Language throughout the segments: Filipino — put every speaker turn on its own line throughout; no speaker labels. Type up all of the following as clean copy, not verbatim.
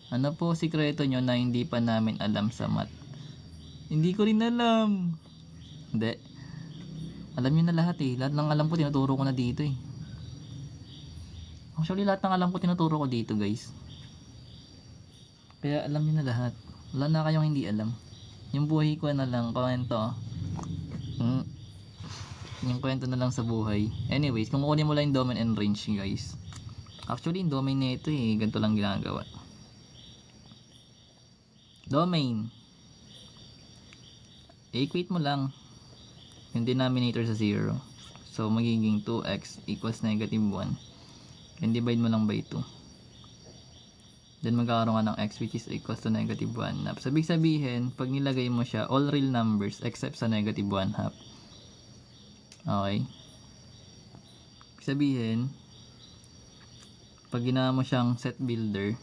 Ano po sikreto nyo na hindi pa namin alam sa math? Hindi ko rin alam. Hindi. Alam nyo na lahat eh. Lahat ng alam ko tinuturo ko na dito eh. Actually lahat ng alam ko tinuturo ko dito guys. Kaya alam nyo na lahat. Wala na kayong hindi alam. Yung buhay ko na lang, kwento. Yung kwento na lang sa buhay. Anyways, kung kukunin mo lang yung domain and range guys. Actually yung domain nito eh, ganito lang ginagawa. Domain. Equate mo lang yung denominator sa 0. So magiging 2x equals negative 1. And divide mo lang by 2. Then magkakaroon ka ng x which is equals to negative 1 half. So, sabihin, pag nilagay mo siya, all real numbers except sa negative 1 half. Okay? Sabihin, pag ginawa mo siyang set builder,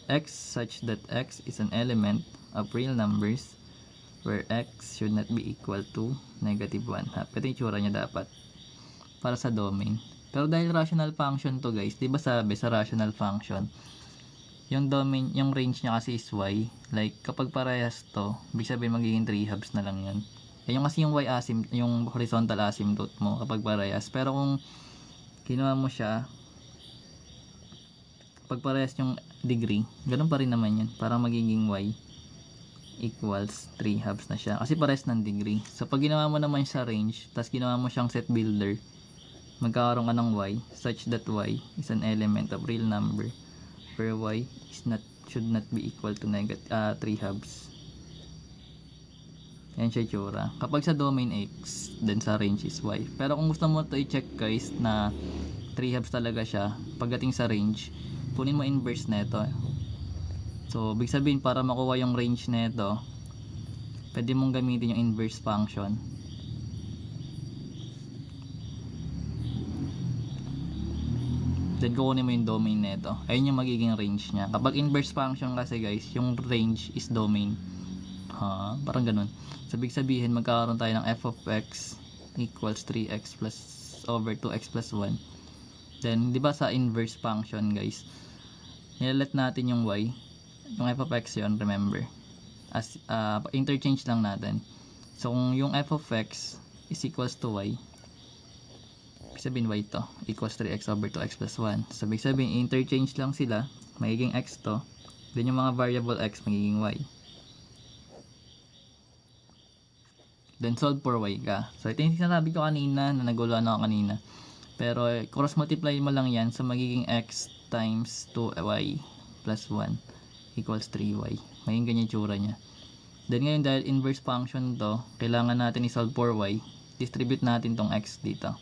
x such that x is an element of real numbers where x should not be equal to negative 1 half. Ito yung tsura niya dapat para sa domain. Pero dahil rational function to guys, di ba sabi sa rational function, yung domain, yung range niya kasi is y. Like, kapag parehas to, ibig sabihin magiging 3 halves na lang yan. Yung kasi yung y yung horizontal asymptote mo kapag parehas. Pero kung kinuha mo siya, kapag parehas yung degree, ganun pa rin naman yan. Parang magiging y equals 3 halves na siya. Kasi parehas ng degree. So, pag ginawa mo naman sa range, tapos ginawa mo siyang set builder, magkakaroon ka ng y such that y is an element of real number where y is should not be equal to 3 halves. Yan siya tsura. Kapag sa domain x, then sa range is y. Pero kung gusto mo to i-check guys na 3 halves talaga siya, pagdating sa range, kunin mo inverse neto. So, big sabihin para makuha yung range neto, pwede mong gamitin yung inverse function. Then kukunin mo yung domain nito. Ayun yung magiging range niya. Kapag inverse function kasi guys, yung range is domain. Parang ganun. So, big sabihin magkakaroon tayo ng f of x equals 3x plus over 2x plus 1. Then, di ba sa inverse function guys, nilalat natin yung y. Yung f of x yun, remember. As interchange lang natin. So, kung yung f of x is equals to y, sabihin y to equals 3x over 2x plus 1. So, sabihin interchange lang sila, magiging x to, then yung mga variable x magiging y. Then solve for y ka. So, ito yung sinasabi ko kanina na naguluhan ako kanina. Pero cross multiply mo lang yan, so magiging x times 2y plus 1 equals 3y. Magiging ganyan yung tsura niya. Then ngayon dahil inverse function to, kailangan natin i-solve for y. Distribute natin tong x dito.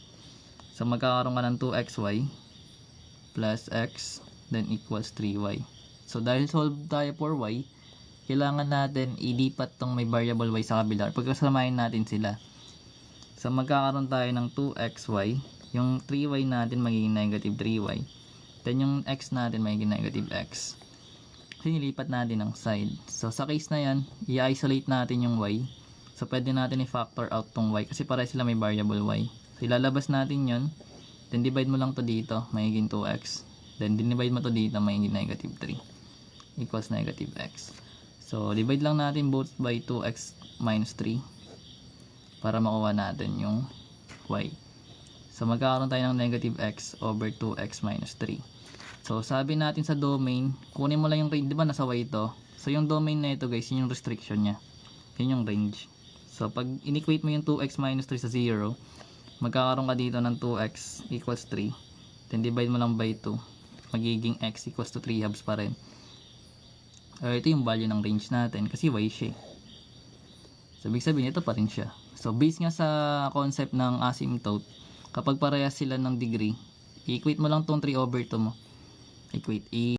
So, magkakaroon ka ng 2xy plus x then equals 3y. So, dahil solve tayo for y, kailangan natin ilipat tong may variable y sa kabila. Pagkasamahin natin sila. So, magkakaroon tayo ng 2xy. Yung 3y natin magiging negative 3y. Then, yung x natin magiging negative x. Kasi nilipat natin ng side. So, sa case na yan, i-isolate natin yung y. So, pwede natin i-factor out tong y kasi para sila may variable y. So, ilalabas natin yun. Then, divide mo lang to dito. Magiging 2x. Then, divide mo to dito. Magiging negative 3. Equals negative x. So, divide lang natin both by 2x minus 3. Para makuha natin yung y. So, magkakaroon tayo ng negative x over 2x minus 3. So, sabi natin sa domain, kunin mo lang yung range. Diba nasa y to? So, yung domain na ito guys, yun yung restriction nya. Yun yung range. So, pag inequate mo yung 2x minus 3 sa 0, magkakaroon ka dito ng 2x equals 3. Then divide mo lang by 2. Magiging x equals to 3 halves pa rin. Ito yung value ng range natin kasi y siya. So, ibig sabihin ito pa rin siya. So, based nga sa concept ng asymptote, kapag parehas sila ng degree, i-equate mo lang tong 3 over 2 mo. Equate